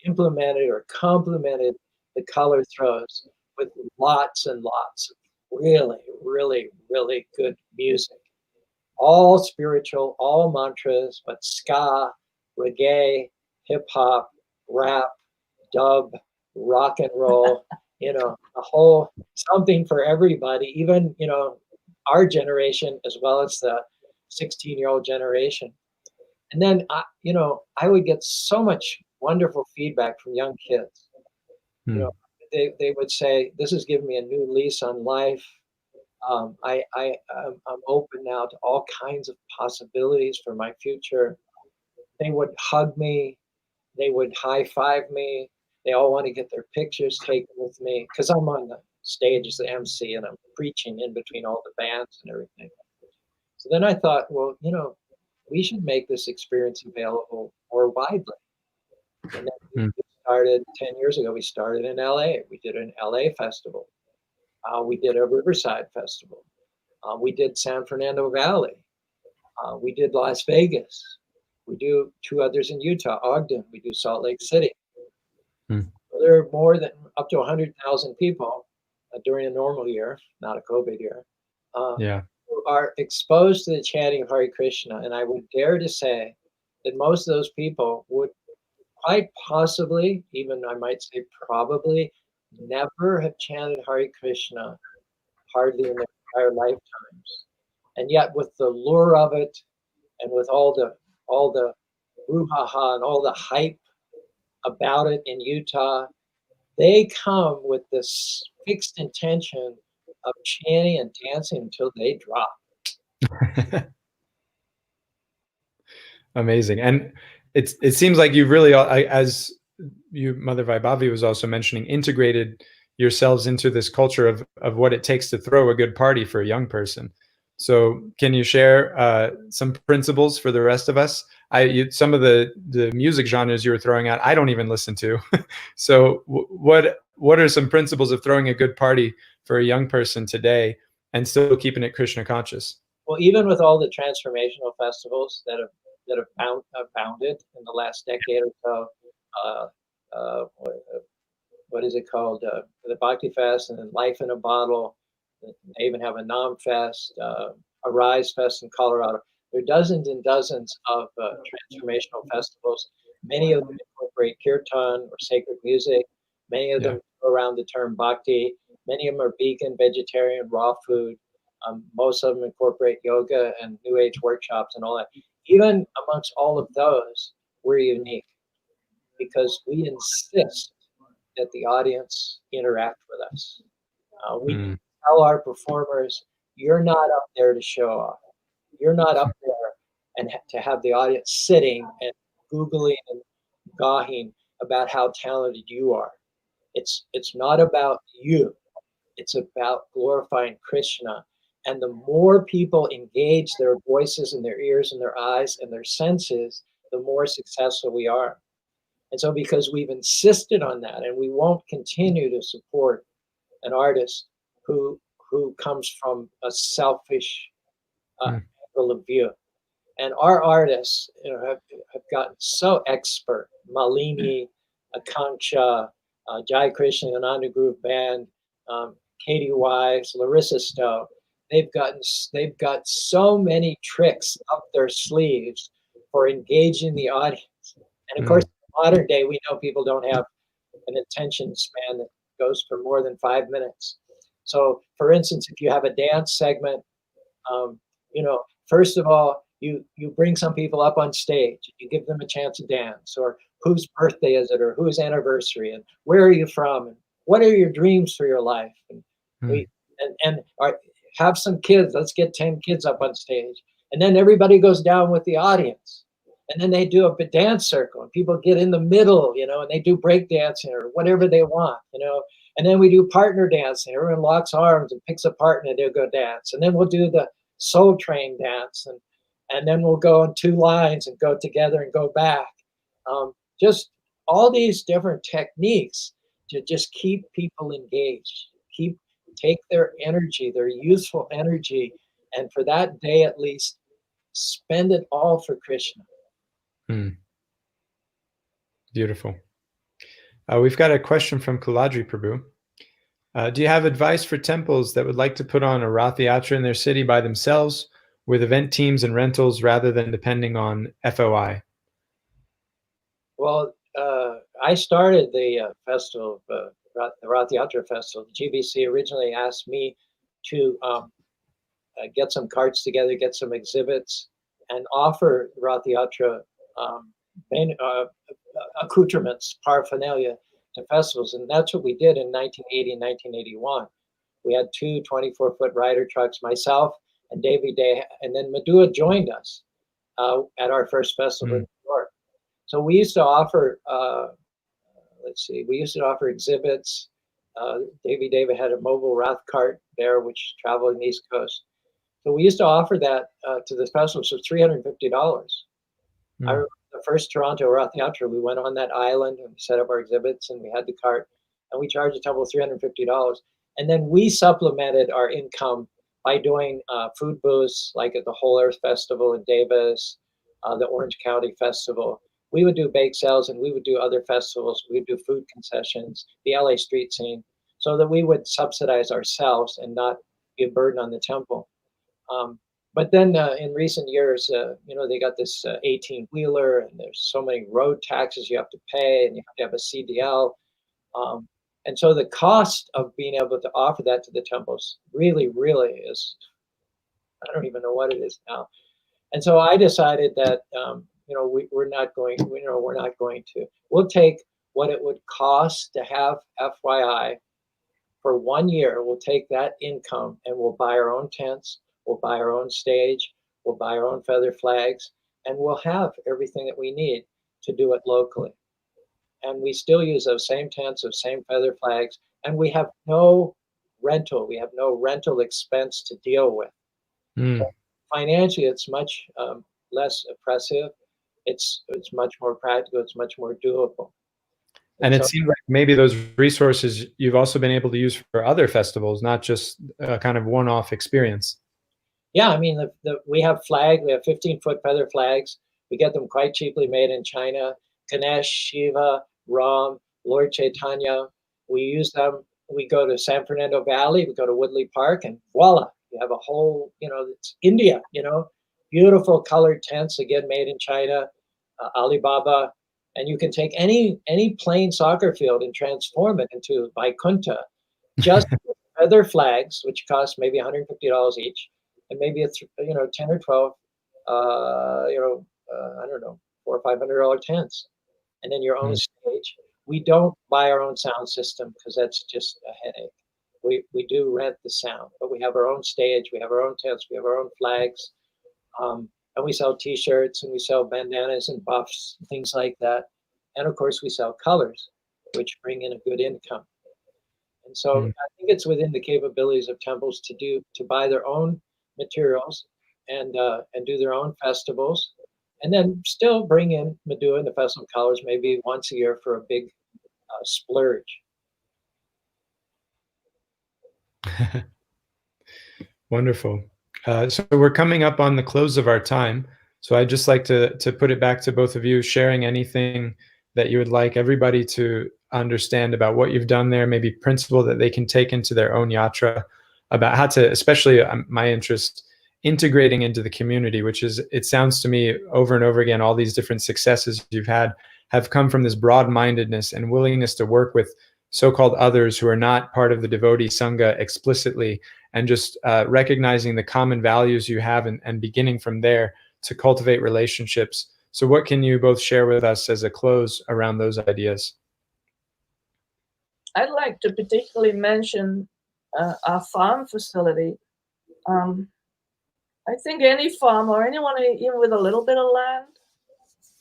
implemented or complemented the color throws with lots and lots of really, really, really good music. All spiritual, all mantras, but ska, reggae, hip hop, rap, dub, rock and roll, a whole something for everybody, even, our generation as well as the 16-year-old generation. And then, I would get so much wonderful feedback from young kids. They would say, this has given me a new lease on life. I'm open now to all kinds of possibilities for my future. They would hug me. They would high five me. They all want to get their pictures taken with me because I'm on the stage as the MC and I'm preaching in between all the bands and everything. So then I thought, well, we should make this experience available more widely. And then we started 10 years ago. We started in LA. We did an LA festival. We did a Riverside festival. We did San Fernando Valley. We did Las Vegas. We do 2 others in Utah, Ogden. We do Salt Lake City. So there are more than up to 100,000 people during a normal year, not a COVID year, who are exposed to the chanting of Hare Krishna. And I would dare to say that most of those people would quite possibly, even I might say probably, never have chanted Hare Krishna hardly in their entire lifetimes. And yet with the lure of it and with all the brouhaha and all the hype about it in Utah, they come with this fixed intention of chanting and dancing until they drop. Amazing. And it seems like you've really, as you, Mother Vaibhavi was also mentioning, integrated yourselves into this culture of what it takes to throw a good party for a young person. So can you share some principles for the rest of us? Some of the music genres you were throwing out, I don't even listen to. So what are some principles of throwing a good party for a young person today and still keeping it Krishna conscious? Well, even with all the transformational festivals that have abounded in the last decade or so, what is it called? The Bhakti Fest and then Life in a Bottle. They even have a Nam Fest, a Rise Fest in Colorado. There are dozens and dozens of transformational festivals. Many of them incorporate kirtan or sacred music. Many of them go around the term bhakti. Many of them are vegan, vegetarian, raw food. Most of them incorporate yoga and New Age workshops and all that. Even amongst all of those, we're unique because we insist that the audience interact with us. We tell our performers, you're not up there to show off. You're not up there and to have the audience sitting and Googling and gawing about how talented you are. It's not about you. It's about glorifying Krishna. And the more people engage their voices and their ears and their eyes and their senses, the more successful we are. And so because we've insisted on that, and we won't continue to support an artist who comes from a selfish angle of view. And our artists, have gotten so expert. Malini, Akanksha, Jai Krishna, Ananda Groove Band, Katie Wise, Larissa Stowe. They've got so many tricks up their sleeves for engaging the audience. And of course, in modern day, we know people don't have an attention span that goes for more than 5 minutes. So, for instance, if you have a dance segment, first of all, you bring some people up on stage, you give them a chance to dance, or whose birthday is it, or whose anniversary, and where are you from, and what are your dreams for your life, and have some kids. Let's get 10 kids up on stage, and then everybody goes down with the audience, and then they do a dance circle, and people get in the middle, and they do break dancing or whatever they want, and then we do partner dancing. Everyone locks arms and picks a partner, and they'll go dance, and then we'll do the Soul Train dance, and then we'll go in 2 lines and go together and go back. Just all these different techniques to just keep people engaged, take their energy, their youthful energy, and for that day at least, spend it all for Krishna. Beautiful. We've got a question from Kuladri Prabhu. Do you have advice for temples that would like to put on a Rath Yatra in their city by themselves with event teams and rentals rather than depending on FOI? Well, I started the festival, the Rath Yatra Festival. The GBC originally asked me to get some carts together, get some exhibits, and offer Rath Yatra accoutrements, paraphernalia to festivals. And that's what we did in 1980 and 1981. We had 2 24-foot rider trucks, myself and Davy Day, and then Madhua joined us at our first festival in New York. So we used to offer, we used to offer exhibits. Davy David had a mobile Rath cart there, which traveled in the East Coast. So we used to offer that to the festivals for $350. I remember the first Toronto Rath Yatra, we went on that island and we set up our exhibits and we had the cart and we charged a temple $350. And then we supplemented our income by doing food booths, like at the Whole Earth Festival in Davis, the Orange County Festival. We would do bake sales and we would do other festivals. We would do food concessions, the LA street scene, so that we would subsidize ourselves and not be a burden on the temple. But then in recent years, they got this 18-wheeler and there's so many road taxes you have to pay and you have to have a CDL. And so the cost of being able to offer that to the temples really, really is, I don't even know what it is now. And so I decided that, we're not going to, we'll take what it would cost to have FYI for 1 year. We'll take that income and we'll buy our own tents, we'll buy our own stage, we'll buy our own feather flags, and we'll have everything that we need to do it locally. And we still use those same tents, those same feather flags, and we have no rental. We have no rental expense to deal with. So financially, it's much less oppressive. It's much more practical. It's much more doable. And it seems like maybe those resources you've also been able to use for other festivals, not just a kind of one-off experience. Yeah, I mean, we have 15-foot feather flags. We get them quite cheaply made in China. Ganesh, Shiva, Ram, Lord Chaitanya. We use them. We go to San Fernando Valley. We go to Woodley Park, and voila, you have a whole, it's India. Beautiful colored tents, again made in China, Alibaba, and you can take any plain soccer field and transform it into Vaikuntha. Just feather flags, which cost maybe $150 each, and maybe it's 10 or 12, I don't know, $400 or $500 tents, and then your own stage. We don't buy our own sound system because that's just a headache. We do rent the sound, but we have our own stage, we have our own tents, we have our own flags, and we sell T-shirts and we sell bandanas and buffs, things like that, and of course we sell colors, which bring in a good income. And so I think it's within the capabilities of temples to buy their own materials and do their own festivals, and then still bring in Madhua and the festival colors maybe once a year for a big splurge. Wonderful. So we're coming up on the close of our time. So I'd just like to put it back to both of you, sharing anything that you would like everybody to understand about what you've done there, maybe principle that they can take into their own yatra, about how to, especially my interest, integrating into the community, which is, it sounds to me over and over again, all these different successes you've had have come from this broad-mindedness and willingness to work with so-called others who are not part of the devotee sangha explicitly, and just recognizing the common values you have, and beginning from there to cultivate relationships. So what can you both share with us as a close around those ideas? I'd like to particularly mention our farm facility. I think any farm or anyone even with a little bit of land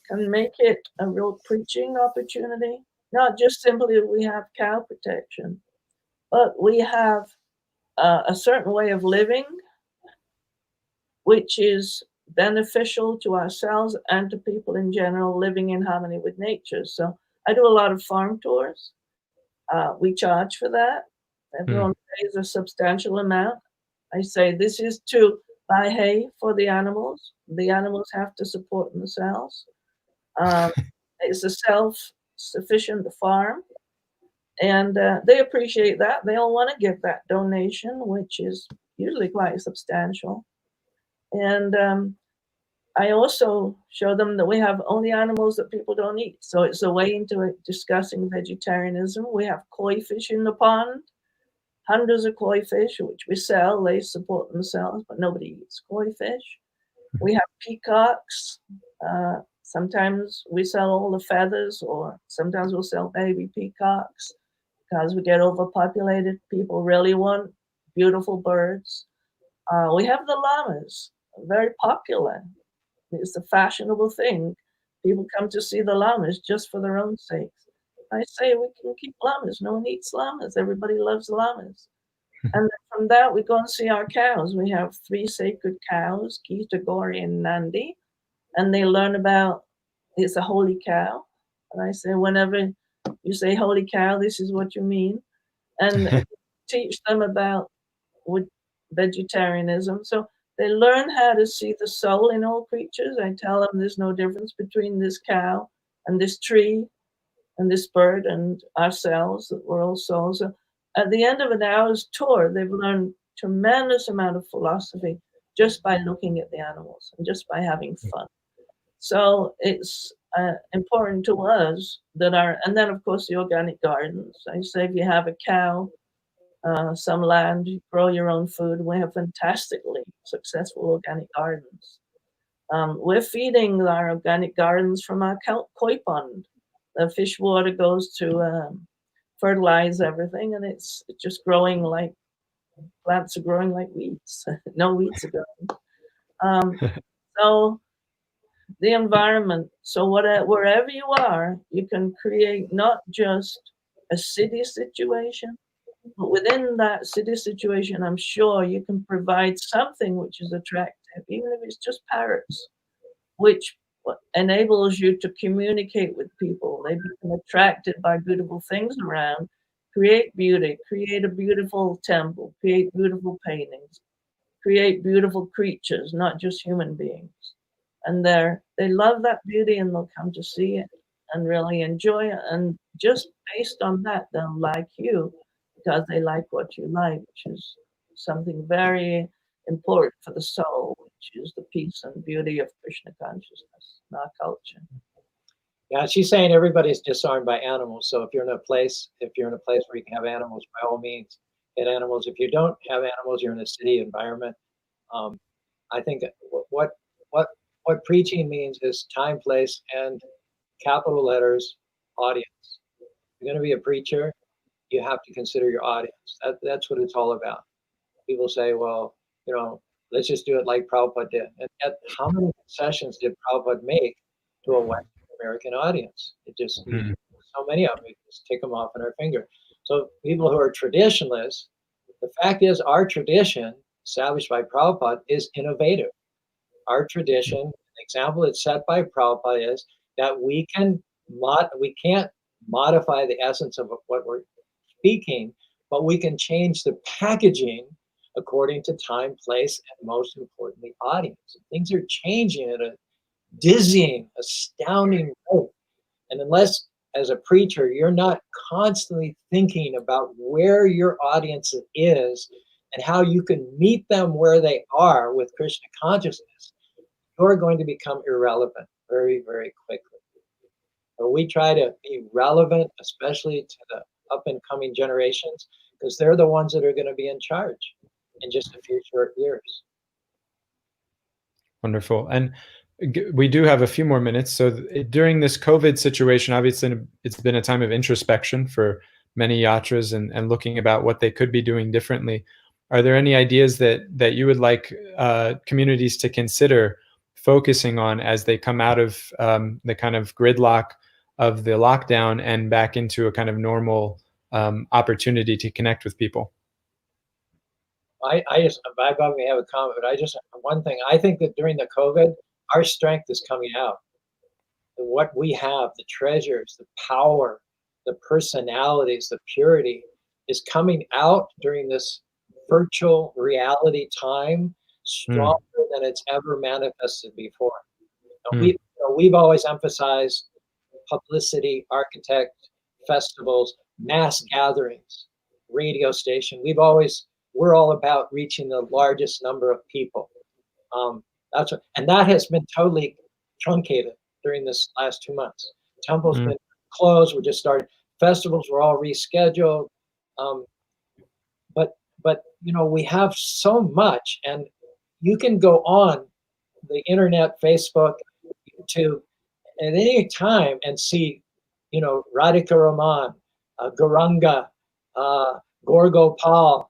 can make it a real preaching opportunity. Not just simply that we have cow protection, but we have a certain way of living which is beneficial to ourselves and to people in general, living in harmony with nature. So I do a lot of farm tours. We charge for that. Everyone pays a substantial amount. I say this is to buy hay for the animals. The animals have to support themselves. It's a self-sufficient farm. And they appreciate that. They all want to give that donation, which is usually quite substantial. And I also show them that we have only animals that people don't eat. So it's a way into discussing vegetarianism. We have koi fish in the pond, hundreds of koi fish, which we sell. They support themselves, but nobody eats koi fish. We have peacocks. Sometimes we sell all the feathers, or sometimes we'll sell baby peacocks because we get overpopulated. People really want beautiful birds. We have the llamas, very popular. It's a fashionable thing. People come to see the llamas just for their own sake. I say we can keep llamas. No one eats llamas. Everybody loves llamas. And then from that, we go and see our cows. We have 3 sacred cows, Gita, Gauri, and Nandi. And they learn about, it's a holy cow. And I say, whenever you say holy cow, this is what you mean. And teach them about vegetarianism. So they learn how to see the soul in all creatures. I tell them there's no difference between this cow and this tree and this bird and ourselves, that we're all souls. So at the end of an hour's tour, they've learned tremendous amount of philosophy just by looking at the animals and just by having fun. So it's important to us that and then of course the organic gardens. I say if you have a cow, some land, you grow your own food. We have fantastically successful organic gardens. We're feeding our organic gardens from our koi pond. The fish water goes to fertilize everything, and it's just growing like plants are growing like weeds. No weeds are growing. So the environment. So wherever you are, you can create not just a city situation, but within that city situation, I'm sure you can provide something which is attractive, even if it's just parrots, which enables you to communicate with people. They become attracted by beautiful things around, create beauty, create a beautiful temple, create beautiful paintings, create beautiful creatures, not just human beings. And they love that beauty, and they'll come to see it and really enjoy it. And just based on that, they'll like you because they like what you like, which is something very important for the soul, which is the peace and beauty of Krishna consciousness in our culture. Yeah, she's saying everybody's disarmed by animals. So if you're in a place where you can have animals, by all means, get animals. If you don't have animals, you're in a city environment. I think what preaching means is time, place, and capital letters, audience. If you're going to be a preacher, you have to consider your audience. That's what it's all about. People say, well, let's just do it like Prabhupada did. And yet, how many concessions did Prabhupada make to a Western American audience? It just, so many of them, you just tick them off on our finger. So people who are traditionalists, the fact is our tradition, established by Prabhupada, is innovative. Our tradition, the example that's set by Prabhupada is that we can't modify the essence of what we're speaking, but we can change the packaging according to time, place, and most importantly, audience. Things are changing dizzying, astounding rate. And unless, as a preacher, you're not constantly thinking about where your audience is and how you can meet them where they are with Krishna consciousness, you're going to become irrelevant very, very quickly. So we try to be relevant, especially to the up and coming generations, because they're the ones that are going to be in charge in just a few short years. Wonderful. And we do have a few more minutes. So during this COVID situation, obviously it's been a time of introspection for many yatras and looking about what they could be doing differently. Are there any ideas that you would like communities to consider focusing on as they come out of the kind of gridlock of the lockdown and back into a kind of normal opportunity to connect with people? Vaibhavi may have a comment, but one thing, I think that during the COVID, our strength is coming out. What we have, the treasures, the power, the personalities, the purity is coming out during this virtual reality time stronger than it's ever manifested before. We've always emphasized publicity, architect, festivals, mass gatherings, radio station. We're all about reaching the largest number of people. And that has been totally truncated during this last 2 months. Temples been closed. We're just starting. Festivals were all rescheduled. But we have so much, and you can go on the internet, Facebook, YouTube, at any time and see, Radhika Raman, Gauranga, Gorgopal,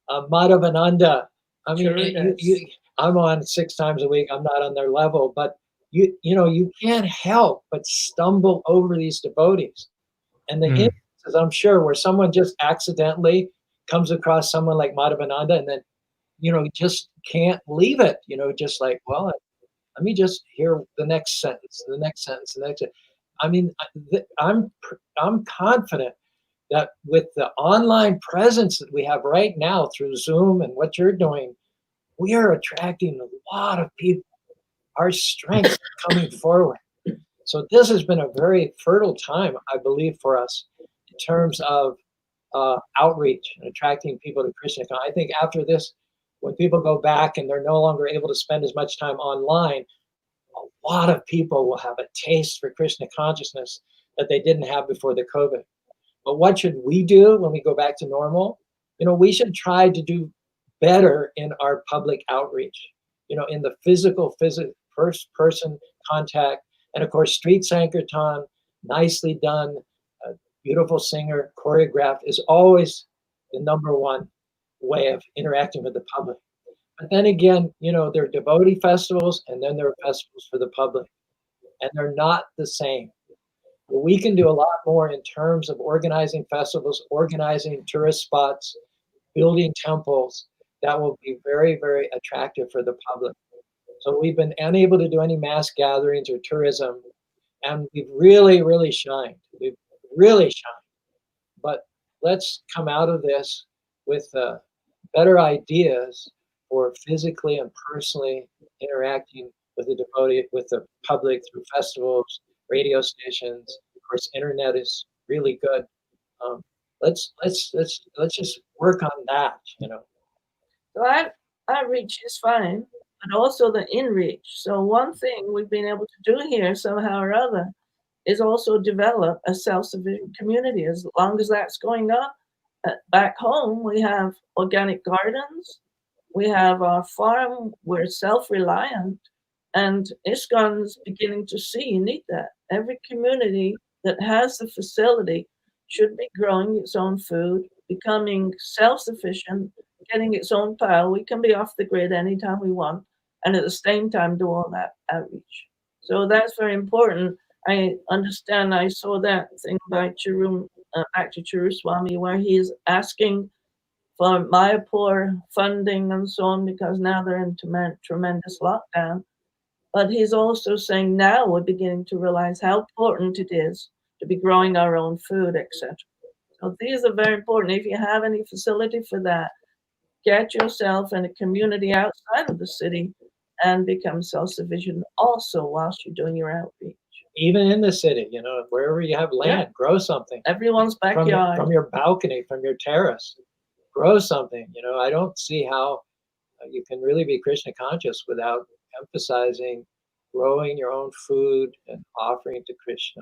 Madhavananda. I mean, I'm on 6 times a week. I'm not on their level, but you can't help but stumble over these devotees. And the instances, I'm sure, where someone just accidentally comes across someone like Madhavananda and then, just can't leave it, just like, well, let me just hear the next sentence, the next sentence, the next. I mean, I'm confident that with the online presence that we have right now through Zoom and what you're doing, we are attracting a lot of people. Our strength is coming forward. So this has been a very fertile time, I believe, for us in terms of outreach and attracting people to Krishna. I think after this, when people go back and they're no longer able to spend as much time online, a lot of people will have a taste for Krishna consciousness that they didn't have before the COVID. But what should we do when we go back to normal? We should try to do better in our public outreach, in the physical person contact. And of course, street sankirtan, nicely done, a beautiful singer, choreographed, is always the #1 way of interacting with the public. But then again, there are devotee festivals and then there are festivals for the public. And they're not the same. But we can do a lot more in terms of organizing festivals, organizing tourist spots, building temples that will be very, very attractive for the public. So we've been unable to do any mass gatherings or tourism, and we've really, really shined. We've really shined. But let's come out of this with better ideas for physically and personally interacting with the devotee, with the public through festivals, radio stations. Of course, internet is really good. Let's just work on that. So outreach is fine, but also the in-reach. So one thing we've been able to do here somehow or other is also develop a self-sufficient community. As long as that's going on, back home we have organic gardens, we have our farm, we're self-reliant, and ISKCON's beginning to see you need that. Every community that has the facility should be growing its own food, becoming self-sufficient, getting its own power. We can be off the grid anytime we want, and at the same time do all that outreach. So that's very important. I understand, I saw that thing by Charu, Actor Charu Swami, where he's asking for Mayapur funding and so on, because now they're in tremendous lockdown. But he's also saying now we're beginning to realize how important it is to be growing our own food, etc. So these are very important. If you have any facility for that, get yourself in a community outside of the city and become self-sufficient also whilst you're doing your outreach. Even in the city, you know, wherever you have land, grow something. Everyone's backyard. From your balcony, from your terrace, grow something. You know, I don't see how you can really be Krishna conscious without emphasizing growing your own food and offering to Krishna.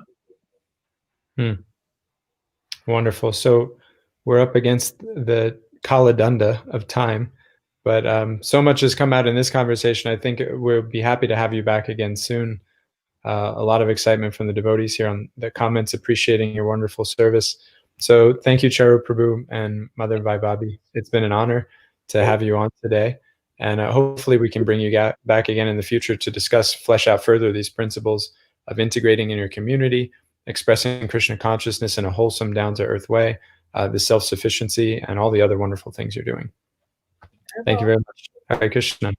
Wonderful. So we're up against the Kaladanda of time, but so much has come out in this conversation. I think we'll be happy to have you back again soon. A lot of excitement from the devotees here on the comments appreciating your wonderful service. So thank you, Charu Prabhu and Mother Vaibhavi. It's been an honor to have you on today. And hopefully we can bring you back again in the future to discuss, flesh out further these principles of integrating in your community, expressing Krishna consciousness in a wholesome, down-to-earth way, the self-sufficiency, and all the other wonderful things you're doing. Thank you very much. Hare Krishna.